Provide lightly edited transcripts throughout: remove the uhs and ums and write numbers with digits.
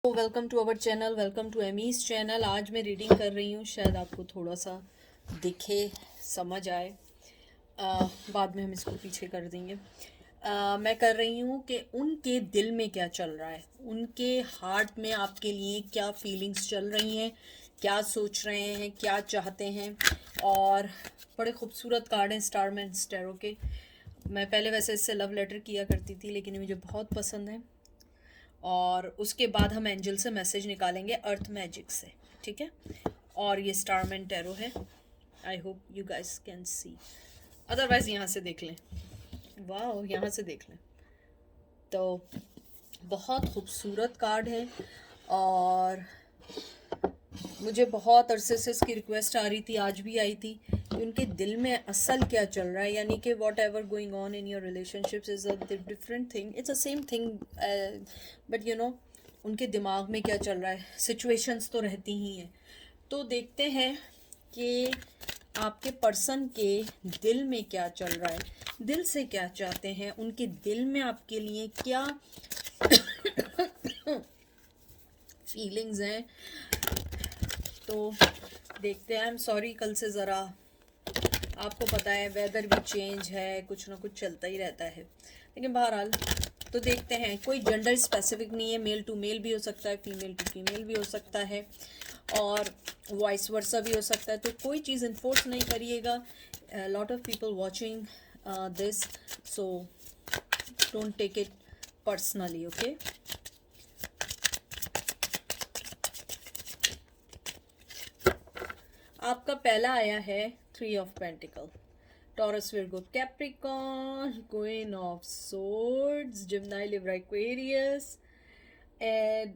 Welcome to our channel, welcome to Amy's channel. आज मैं reading कर रही हूँ, शायद आपको थोड़ा सा दिखे, समझ आए। बाद में हम इसको पीछे कर देंगे। मैं कर रही हूँ कि उनके दिल में क्या चल रहा है, उनके हार्ट में आपके लिए क्या फीलिंग्स चल रही हैं, क्या सोच रहे हैं, क्या चाहते हैं। और बड़े खूबसूरत कार्ड हैं स्टारमैन स्टैरो के। मैं पहले वैसे इससे लव लेटर किया करती थी, लेकिन ये मुझे बहुत पसंद है। और उसके बाद हम एंजल से मैसेज निकालेंगे अर्थ मैजिक से, ठीक है। और ये स्टारमैन टैरो है। I hope you guys can see, otherwise यहाँ से देख लें। वाह, यहाँ से देख लें। तो बहुत खूबसूरत कार्ड है और मुझे बहुत अरसे से इसकी रिक्वेस्ट आ रही थी, आज भी आई थी कि उनके दिल में असल क्या चल रहा है। यानी कि what ever going on in your relationships is a different thing, it's a same thing, but you know उनके दिमाग में क्या चल रहा है। सिचुएशंस तो रहती ही हैं। तो देखते हैं कि आपके पर्सन के दिल में क्या चल रहा है, दिल से क्या चाहते हैं, उनके दिल में आपके लिए क्या फीलिंग्स हैं। तो देखते हैं। आई एम सॉरी, कल से ज़रा आपको पता है वेदर भी चेंज है, कुछ ना कुछ चलता ही रहता है, लेकिन बहरहाल तो देखते हैं। कोई जेंडर स्पेसिफिक नहीं है, मेल टू मेल भी हो सकता है, फीमेल टू फीमेल भी हो सकता है, और वॉइस वर्सा भी हो सकता है। तो कोई चीज़ इन्फोर्स नहीं करिएगा। Lot of people watching this, so don't take it personally, okay. आपका पहला आया है 3 of pentacles, Taurus, Virgo, Capricorn, Queen of Swords, Gemini, Libra, Aquarius. And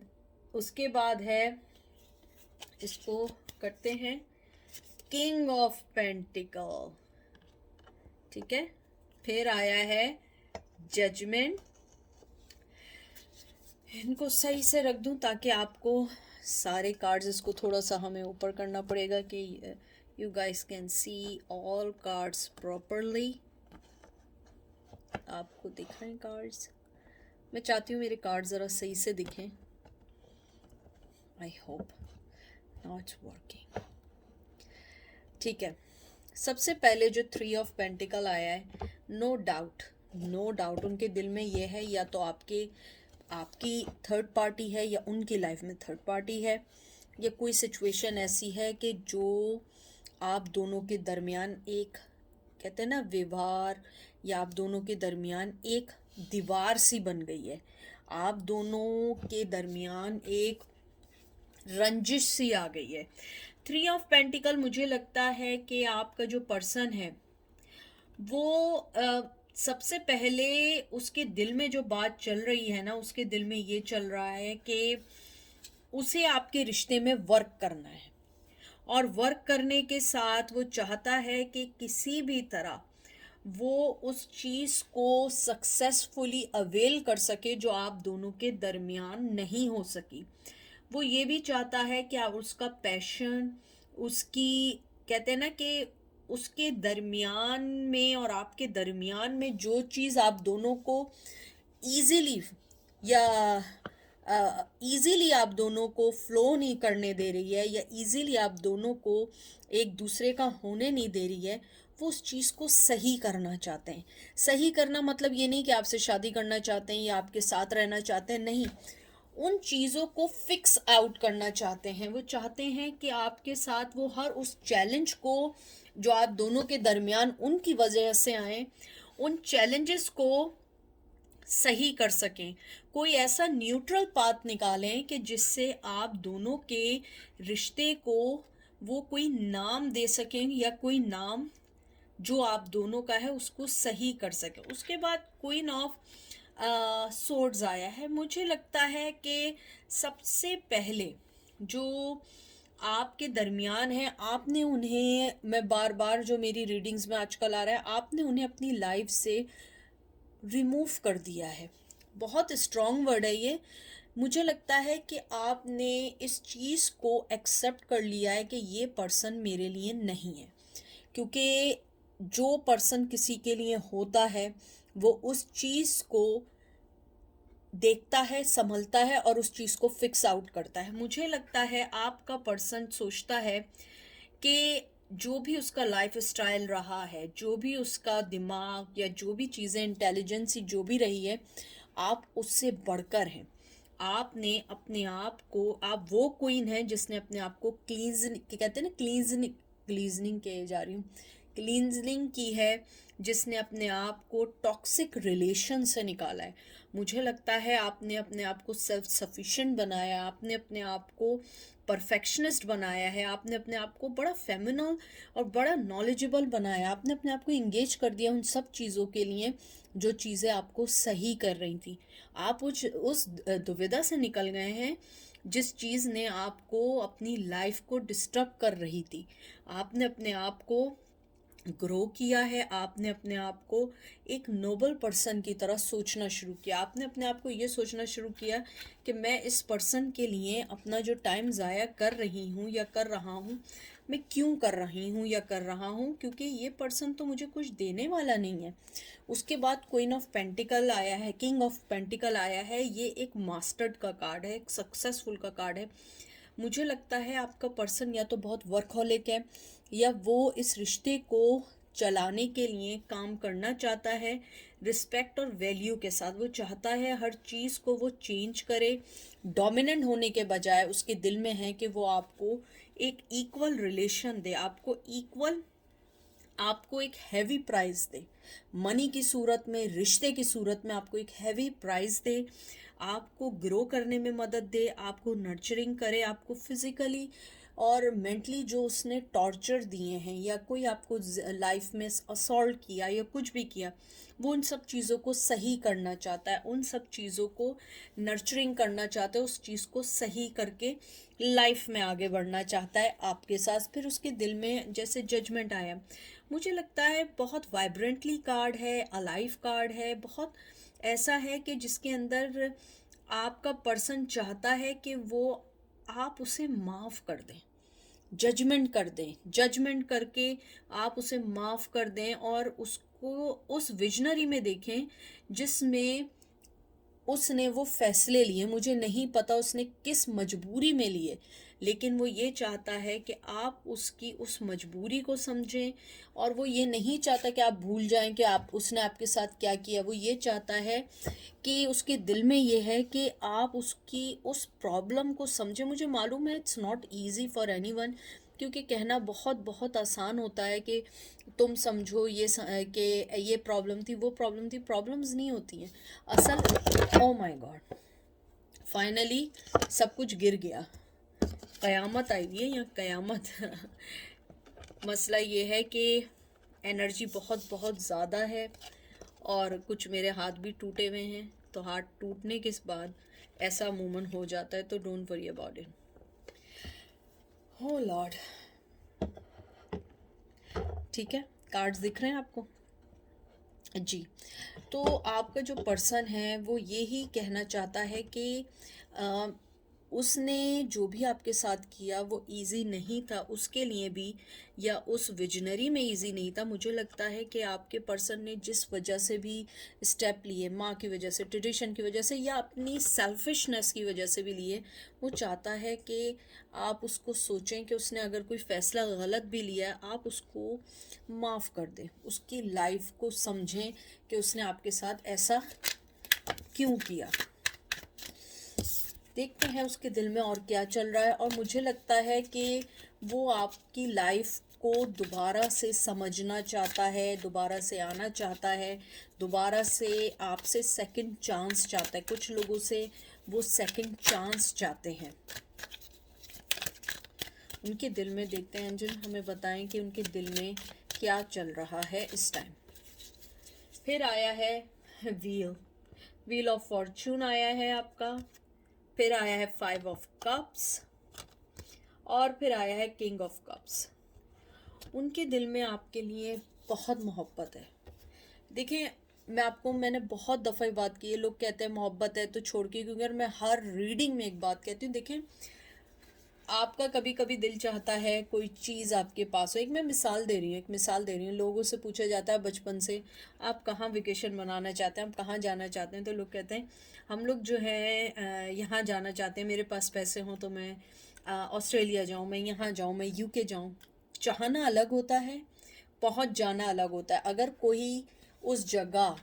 उसके बाद है, इसको करते हैं, किंग ऑफ पेंटिकल, ठीक है। फिर आया है जजमेंट। इनको सही से रख दूं ताकि आपको सारे कार्ड्स, इसको थोड़ा सा हमें ऊपर करना पड़ेगा कि you guys can see all cards properly. आपको दिख रहे हैं कार्ड्स? मैं चाहती हूँ मेरे कार्ड ज़रा सही से दिखें। I hope now it's working, ठीक है। सबसे पहले जो 3 ऑफ पेंटिकल आया है, नो डाउट, नो डाउट उनके दिल में ये है, या तो आपकी थर्ड पार्टी है या उनकी लाइफ में थर्ड पार्टी है, या कोई सिचुएशन ऐसी है कि जो आप दोनों के दरमियान एक, कहते हैं ना, व्यवहार, या आप दोनों के दरमियान एक दीवार सी बन गई है। आप दोनों के दरमियान एक रंजिश सी आ गई है। 3 ऑफ पेंटिकल, मुझे लगता है कि आपका जो पर्सन है वो सबसे पहले उसके दिल में जो बात चल रही है ना, उसके दिल में ये चल रहा है कि उसे आपके रिश्ते में वर्क करना है, और वर्क करने के साथ वो चाहता है कि किसी भी तरह वो उस चीज़ को सक्सेसफुली अवेल कर सके जो आप दोनों के दरमियान नहीं हो सकी। वो ये भी चाहता है कि आप उसका पैशन, उसकी, कहते हैं ना कि उसके दरमियान में और आपके दरमियान में जो चीज़ आप दोनों को ईज़िली या ईज़िली आप दोनों को फ्लो नहीं करने दे रही है, या ईज़िली आप दोनों को एक दूसरे का होने नहीं दे रही है, वो उस चीज़ को सही करना चाहते हैं। सही करना मतलब ये नहीं कि आपसे शादी करना चाहते हैं या आपके साथ रहना चाहते हैं, नहीं। उन चीज़ों को फिक्स आउट करना चाहते हैं। वो चाहते हैं कि आपके साथ वो हर उस चैलेंज को जो आप दोनों के दरमियान उनकी वजह से आए, उन चैलेंजेस को सही कर सकें। कोई ऐसा न्यूट्रल पाथ निकालें कि जिससे आप दोनों के रिश्ते को वो कोई नाम दे सकें, या कोई नाम जो आप दोनों का है उसको सही कर सकें। उसके बाद क्वीन ऑफ सोर्ड्स आया है। मुझे लगता है कि सबसे पहले जो आपके दरमियान है, आपने उन्हें, मैं बार बार जो मेरी रीडिंग्स में आजकल आ रहा है, आपने उन्हें अपनी लाइफ से रिमूव कर दिया है। बहुत स्ट्रॉन्ग वर्ड है ये। मुझे लगता है कि आपने इस चीज़ को एक्सेप्ट कर लिया है कि ये पर्सन मेरे लिए नहीं है, क्योंकि जो पर्सन किसी के लिए होता है वो उस चीज़ को देखता है, संभलता है और उस चीज़ को फिक्स आउट करता है। मुझे लगता है आपका पर्सन सोचता है कि जो भी उसका लाइफ स्टाइल रहा है, जो भी उसका दिमाग या जो भी चीज़ें इंटेलिजेंसी जो भी रही है, आप उससे बढ़कर हैं। आपने अपने आप को, आप वो क्वीन है जिसने अपने आप को कहते हैं ना, क्लीजनिंग के जा रही हूँ, क्लींजनिंग की है, जिसने अपने आप को टॉक्सिक रिलेशन से निकाला है। मुझे लगता है आपने अपने आप को सेल्फ सफिशिएंट बनाया, आपने अपने आप को परफेक्शनिस्ट बनाया है, आपने अपने आप को बड़ा फेमिनल और बड़ा नॉलेजेबल बनाया, आपने अपने आप को इंगेज कर दिया उन सब चीज़ों के लिए जो चीज़ें आपको सही कर रही थी। आप उस दुविधा से निकल गए हैं जिस चीज़ ने आपको अपनी लाइफ को डिस्टर्ब कर रही थी। आपने अपने आप को ग्रो किया है, आपने अपने आप को एक नोबल पर्सन की तरह सोचना शुरू किया। आपने अपने आप को ये सोचना शुरू किया कि मैं इस पर्सन के लिए अपना जो टाइम ज़ाया कर रही हूँ या कर रहा हूँ, मैं क्यों कर रही हूँ या कर रहा हूँ, क्योंकि ये पर्सन तो मुझे कुछ देने वाला नहीं है। उसके बाद क्वीन ऑफ पेंटिकल आया है, किंग ऑफ पेंटिकल आया है। ये एक मास्टर्ड का कार्ड है, एक सक्सेसफुल का कार्ड है। मुझे लगता है आपका पर्सन या तो बहुत वर्कहॉलिक है, या वो इस रिश्ते को चलाने के लिए काम करना चाहता है रिस्पेक्ट और वैल्यू के साथ। वो चाहता है हर चीज़ को वो चेंज करे, डोमिनेंट होने के बजाय उसके दिल में है कि वो आपको एक इक्वल रिलेशन दे, आपको एक हैवी प्राइस दे, मनी की सूरत में, रिश्ते की सूरत में आपको एक हैवी प्राइस दे, आपको ग्रो करने में मदद दे, आपको नर्चरिंग करे, आपको फिजिकली और मेंटली जो उसने टॉर्चर दिए हैं या कोई आपको लाइफ में असॉल्ट किया या कुछ भी किया, वो उन सब चीज़ों को सही करना चाहता है, उन सब चीज़ों को नर्चरिंग करना चाहता है, उस चीज़ को सही करके लाइफ में आगे बढ़ना चाहता है आपके साथ। फिर उसके दिल में जैसे जजमेंट आया, मुझे लगता है बहुत वाइब्रेंटली कार्ड है, अलाइव कार्ड है, बहुत ऐसा है कि जिसके अंदर आपका पर्सन चाहता है कि वो आप उसे माफ़ कर दें, जजमेंट कर दें, जजमेंट करके आप उसे माफ़ कर दें और उसको उस विजनरी में देखें जिसमें उसने वो फैसले लिए। मुझे नहीं पता उसने किस मजबूरी में लिए, लेकिन वो ये चाहता है कि आप उसकी उस मजबूरी को समझें, और वो ये नहीं चाहता कि आप भूल जाएं कि आप उसने आपके साथ क्या किया। वो ये चाहता है कि उसके दिल में ये है कि आप उसकी उस प्रॉब्लम को समझें। मुझे मालूम है it's not easy for anyone, क्योंकि कहना बहुत बहुत आसान होता है कि तुम समझो कि ये प्रॉब्लम थी, वो प्रॉब्लम थी। प्रॉब्लम्स नहीं होती हैं असल। ओ माय गॉड, फाइनली सब कुछ गिर गया, कयामत आई हुई है या कयामत। मसला ये है कि एनर्जी बहुत बहुत ज़्यादा है और कुछ मेरे हाथ भी टूटे हुए हैं, तो हाथ टूटने के बाद ऐसा मूवमेंट हो जाता है, तो डोंट वरी अबाउट इट। हो लॉर्ड, ठीक है, कार्ड्स दिख रहे हैं आपको जी। तो आपका जो पर्सन है वो यही कहना चाहता है कि अ, उसने जो भी आपके साथ किया वो इजी नहीं था उसके लिए भी, या उस विजनरी में इजी नहीं था। मुझे लगता है कि आपके पर्सन ने जिस वजह से भी स्टेप लिए, माँ की वजह से, ट्रेडिशन की वजह से, या अपनी सेल्फिशनेस की वजह से भी लिए, वो चाहता है कि आप उसको सोचें कि उसने अगर कोई फ़ैसला गलत भी लिया है, आप उसको माफ़ कर दें, उसकी लाइफ को समझें कि उसने आपके साथ ऐसा क्यों किया। देखते हैं उसके दिल में और क्या चल रहा है। और मुझे लगता है कि वो आपकी लाइफ को दोबारा से समझना चाहता है, दोबारा से आना चाहता है, दोबारा से आपसे सेकंड चांस चाहता है। कुछ लोगों से वो सेकंड चांस चाहते हैं। उनके दिल में देखते हैं एंजल, हमें बताएं कि उनके दिल में क्या चल रहा है इस टाइम। फिर आया है व्हील ऑफ फॉर्चून आया है आपका, फिर आया है 5 ऑफ कप्स, और फिर आया है किंग ऑफ कप्स। उनके दिल में आपके लिए बहुत मोहब्बत है। देखिए, मैंने बहुत दफ़ा बात की है, लोग कहते हैं मोहब्बत है तो छोड़ के, क्योंकि मैं हर रीडिंग में एक बात कहती हूँ। देखें, आपका कभी कभी दिल चाहता है कोई चीज़ आपके पास हो। एक मैं मिसाल दे रही हूँ, लोगों से पूछा जाता है बचपन से, आप कहाँ वेकेशन मनाना चाहते हैं, आप कहाँ जाना चाहते हैं, तो लोग कहते हैं हम लोग जो है यहाँ जाना चाहते हैं, मेरे पास पैसे हों तो मैं ऑस्ट्रेलिया जाऊँ, मैं यहाँ जाऊँ, मैं यूके जाऊँ। चाहना अलग होता है, पहुँच जाना अलग होता है। अगर कोई उस जगह,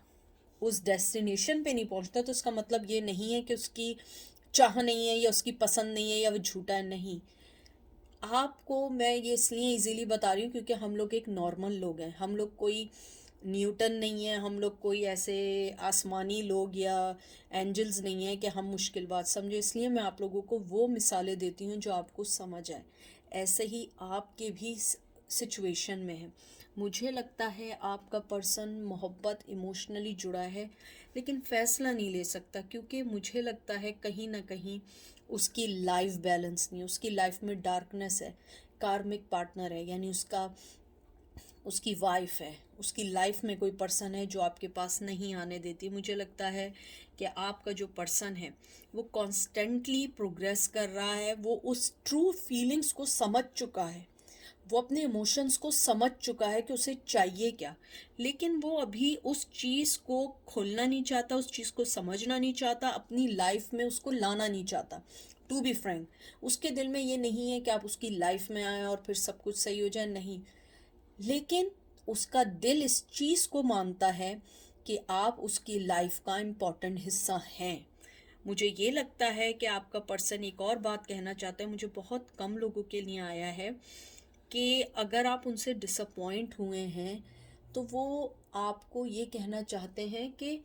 उस डेस्टिनेशन पे नहीं पहुंचता तो उसका मतलब ये नहीं है कि उसकी चाह नहीं है या उसकी पसंद नहीं है या वो झूठा है, नहीं। आपको मैं ये इसलिए इजीली बता रही हूँ क्योंकि हम लोग एक नॉर्मल लोग हैं, हम लोग कोई न्यूटन नहीं है, हम लोग कोई ऐसे आसमानी लोग या एंजल्स नहीं है कि हम मुश्किल बात समझे। इसलिए मैं आप लोगों को वो मिसालें देती हूँ जो आपको समझ आए। ऐसे ही आपके भी सिचुएशन में है। मुझे लगता है आपका पर्सन मोहब्बत इमोशनली जुड़ा है लेकिन फैसला नहीं ले सकता, क्योंकि मुझे लगता है कहीं ना कहीं उसकी लाइफ बैलेंस नहीं है, उसकी लाइफ में डार्कनेस है, कार्मिक पार्टनर है, यानी उसकी वाइफ है, उसकी लाइफ में कोई पर्सन है जो आपके पास नहीं आने देती। मुझे लगता है कि आपका जो पर्सन है वो कॉन्स्टेंटली प्रोग्रेस कर रहा है, वो उस ट्रू फीलिंग्स को समझ चुका है, वो अपने इमोशंस को समझ चुका है कि उसे चाहिए क्या, लेकिन वो अभी उस चीज़ को खोलना नहीं चाहता, उस चीज़ को समझना नहीं चाहता, अपनी लाइफ में उसको लाना नहीं चाहता। टू बी फ्रैंक, उसके दिल में ये नहीं है कि आप उसकी लाइफ में आए और फिर सब कुछ सही हो जाए, नहीं। लेकिन उसका दिल इस चीज़ को मानता है कि आप उसकी लाइफ का इम्पॉर्टेंट हिस्सा हैं। मुझे ये लगता है कि आपका पर्सन एक और बात कहना चाहता है, मुझे बहुत कम लोगों के लिए आया है कि अगर आप उनसे डिसअपॉइंट हुए हैं तो वो आपको ये कहना चाहते हैं कि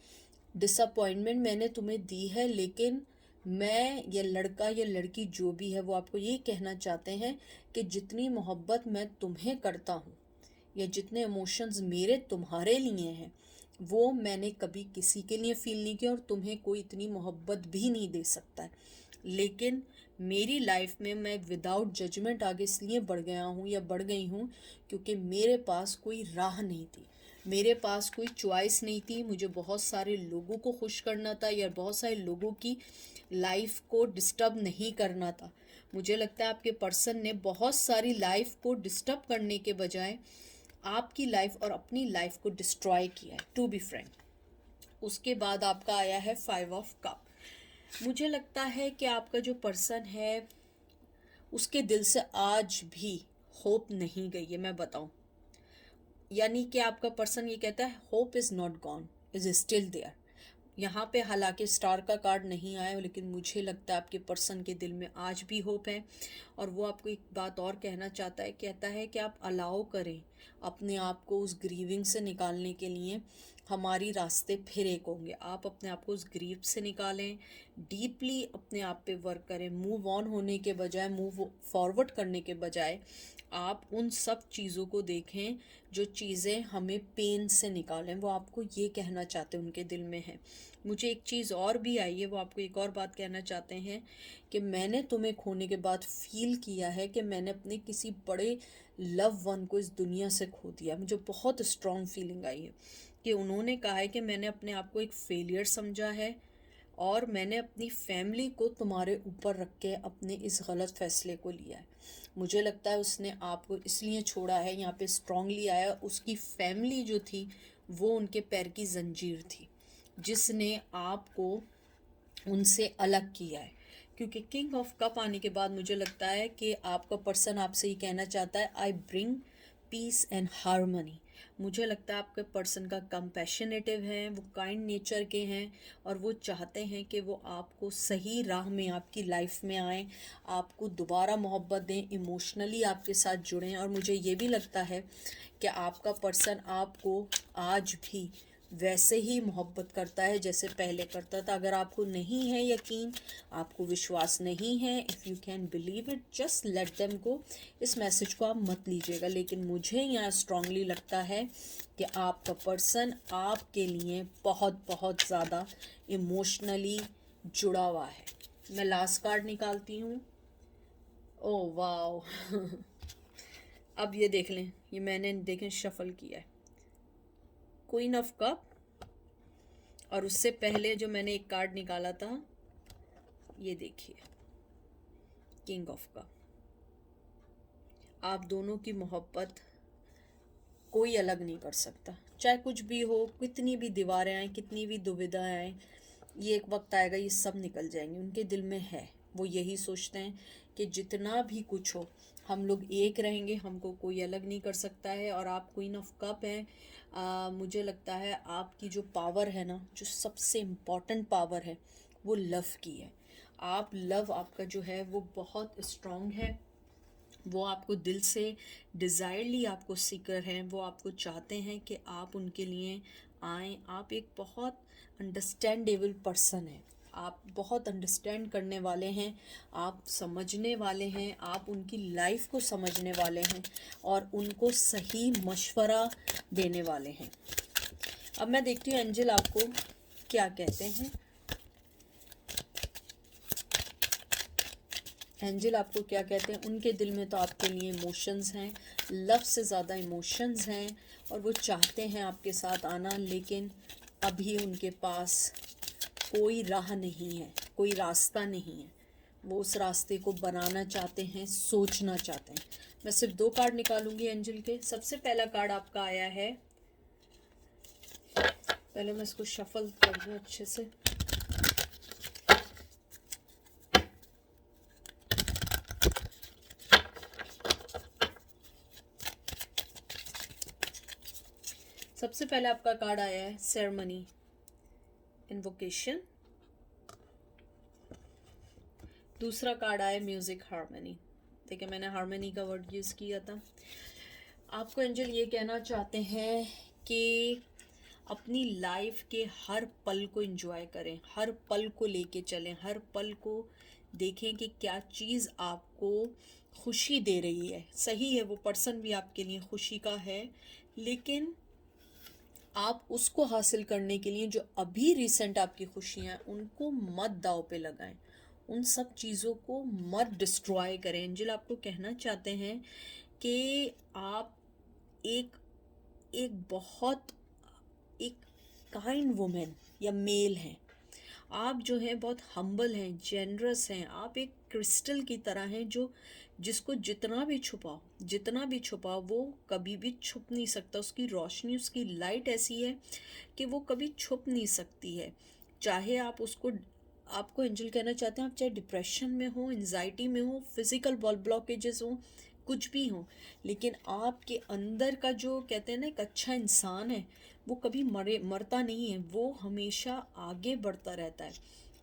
डिसअपॉइंटमेंट मैंने तुम्हें दी है, लेकिन मैं, ये लड़का या लड़की जो भी है, वो आपको ये कहना चाहते हैं कि जितनी मोहब्बत मैं तुम्हें करता हूँ या जितने इमोशंस मेरे तुम्हारे लिए हैं वो मैंने कभी किसी के लिए फील नहीं किया और तुम्हें कोई इतनी मोहब्बत भी नहीं दे सकता है। लेकिन मेरी लाइफ में मैं विदाउट जजमेंट आगे इसलिए बढ़ गया हूँ या बढ़ गई हूँ क्योंकि मेरे पास कोई राह नहीं थी, मेरे पास कोई चॉइस नहीं थी। मुझे बहुत सारे लोगों को खुश करना था या बहुत सारे लोगों की लाइफ को डिस्टर्ब नहीं करना था। मुझे लगता है आपके पर्सन ने बहुत सारी लाइफ को डिस्टर्ब करने के बजाय आपकी लाइफ और अपनी लाइफ को डिस्ट्रॉय किया है, टू बी फ्रैंक। उसके बाद आपका आया है 5 ऑफ कप। मुझे लगता है कि आपका जो पर्सन है उसके दिल से आज भी होप नहीं गई है, मैं बताऊं। यानी कि आपका पर्सन ये कहता है hope is not gone, is still there. यहाँ पे हालांकि स्टार का कार्ड नहीं आया, लेकिन मुझे लगता है आपके पर्सन के दिल में आज भी होप है। और वो आपको एक बात और कहना चाहता है, कहता है कि आप अलाउ करें अपने आप को उस ग्रीविंग से निकालने के लिए, हमारी रास्ते फिर एक होंगे। आप अपने आप को उस ग्रीव से निकालें, डीपली अपने आप पे वर्क करें, मूव ऑन होने के बजाय, मूव फॉरवर्ड करने के बजाय आप उन सब चीज़ों को देखें जो चीज़ें हमें पेन से निकालें। वो आपको ये कहना चाहते हैं, उनके दिल में है। मुझे एक चीज़ और भी आई है, वो आपको एक और बात कहना चाहते हैं कि मैंने तुम्हें खोने के बाद फील किया है कि मैंने अपने किसी बड़े लव वन को इस दुनिया से खो दिया। मुझे बहुत स्ट्रॉन्ग फीलिंग आई है कि उन्होंने कहा है कि मैंने अपने आप को एक फेलियर समझा है और मैंने अपनी फैमिली को तुम्हारे ऊपर रख के अपने इस गलत फैसले को लिया है। मुझे लगता है उसने आपको इसलिए छोड़ा है, यहाँ पे स्ट्रांगली आया, उसकी फैमिली जो थी वो उनके पैर की जंजीर थी जिसने आपको उनसे अलग किया है। क्योंकि किंग ऑफ कप आने के बाद मुझे लगता है कि आपका पर्सन आपसे ये कहना चाहता है I bring peace and harmony. मुझे लगता है आपके पर्सन का कंपैशनेटिव है, वो काइंड नेचर के हैं और वो चाहते हैं कि वो आपको सही राह में, आपकी लाइफ में आएँ, आपको दोबारा मोहब्बत दें, इमोशनली आपके साथ जुड़ें। और मुझे ये भी लगता है कि आपका पर्सन आपको आज भी वैसे ही मोहब्बत करता है जैसे पहले करता था। अगर आपको नहीं है यकीन, आपको विश्वास नहीं है, if you can believe it, just let them go. इस मैसेज को आप मत लीजिएगा, लेकिन मुझे यहाँ स्ट्रांगली लगता है कि आपका पर्सन आपके लिए बहुत बहुत ज़्यादा इमोशनली जुड़ा हुआ है। मैं लास्ट कार्ड निकालती हूँ। ओह वाह अब ये देख लें, ये मैंने देखें शफल किया है, क्वीन ऑफ कप। और उससे पहले जो मैंने एक कार्ड निकाला था, ये देखिए, किंग ऑफ कप। आप दोनों की मोहब्बत कोई अलग नहीं कर सकता, चाहे कुछ भी हो, कितनी भी दीवारें आए, कितनी भी दुविधाएं आए, ये एक वक्त आएगा ये सब निकल जाएंगे। उनके दिल में है, वो यही सोचते हैं कि जितना भी कुछ हो हम लोग एक रहेंगे, हमको कोई अलग नहीं कर सकता है। और आप क्वीन ऑफ कप हैं, मुझे लगता है आपकी जो पावर है ना, जो सबसे इम्पॉर्टेंट पावर है वो लव की है। आप लव आपका जो है वो बहुत स्ट्रॉन्ग है, वो आपको दिल से डिज़ायरली आपको सीकर हैं, वो आपको चाहते हैं कि आप उनके लिए आएँ। आप एक बहुत अंडरस्टैंडेबल पर्सन हैं, आप बहुत अंडरस्टैंड करने वाले हैं, आप समझने वाले हैं, आप उनकी लाइफ को समझने वाले हैं और उनको सही मशवरा देने वाले हैं। अब मैं देखती हूँ एंजल आपको क्या कहते हैं। एंजल आपको क्या कहते हैं? उनके दिल में तो आपके लिए इमोशंस हैं, लव से ज़्यादा इमोशंस हैं, और वो चाहते हैं आपके साथ आना, लेकिन अभी उनके पास कोई राह नहीं है, कोई रास्ता नहीं है। वो उस रास्ते को बनाना चाहते हैं, सोचना चाहते हैं। मैं सिर्फ 2 कार्ड निकालूंगी एंजल के। सबसे पहला कार्ड आपका आया है, पहले मैं इसको शफल कर दूँ अच्छे से। सबसे पहले आपका कार्ड आया है सेरेमनी इन्वोकेशन। दूसरा कार्ड आया म्यूजिक हार्मनी। देखिए मैंने हार्मनी का वर्ड यूज़ किया था। आपको एंजल ये कहना चाहते हैं कि अपनी लाइफ के हर पल को एंजॉय करें, हर पल को लेके चलें, हर पल को देखें कि क्या चीज़ आपको खुशी दे रही है। सही है, वो पर्सन भी आपके लिए खुशी का है, लेकिन आप उसको हासिल करने के लिए जो अभी रिसेंट आपकी खुशियाँ हैं उनको मत दाव पे लगाएं, उन सब चीज़ों को मत डिस्ट्रॉय करें। एंजल आपको कहना चाहते हैं कि आप एक एक बहुत एक काइंड वुमेन या मेल हैं, आप जो हैं बहुत हम्बल हैं, जेनरस हैं, आप एक क्रिस्टल की तरह हैं जो जिसको जितना भी छुपाओ वो कभी भी छुप नहीं सकता। उसकी रोशनी, उसकी लाइट ऐसी है कि वो कभी छुप नहीं सकती है। चाहे आप उसको, आपको एंजल कहना चाहते हैं आप चाहे डिप्रेशन में हो, एंजाइटी में हो, फिजिकल ब्लॉकेजेस हो, कुछ भी हो, लेकिन आपके अंदर का जो कहते हैं ना एक अच्छा इंसान है, वो कभी मरता नहीं है, वो हमेशा आगे बढ़ता रहता है।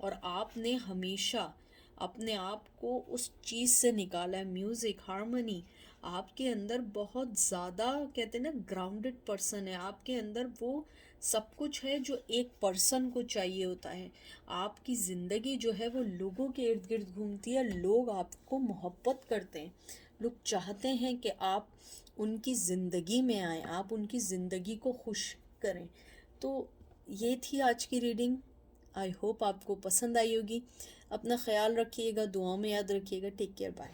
और आपने हमेशा अपने आप को उस चीज़ से निकाला है, म्यूज़िक हार्मनी आपके अंदर बहुत ज़्यादा कहते हैं ना ग्राउंडेड पर्सन है, आपके अंदर वो सब कुछ है जो एक पर्सन को चाहिए होता है। आपकी ज़िंदगी जो है वो लोगों के इर्द गिर्द घूमती है, लोग आपको मोहब्बत करते हैं, लोग चाहते हैं कि आप उनकी ज़िंदगी में आएँ, आप उनकी ज़िंदगी को खुश करें। तो ये थी आज की रीडिंग, आई होप आपको पसंद आई होगी। अपना ख्याल रखिएगा, दुआओं में याद रखिएगा। Take care, bye.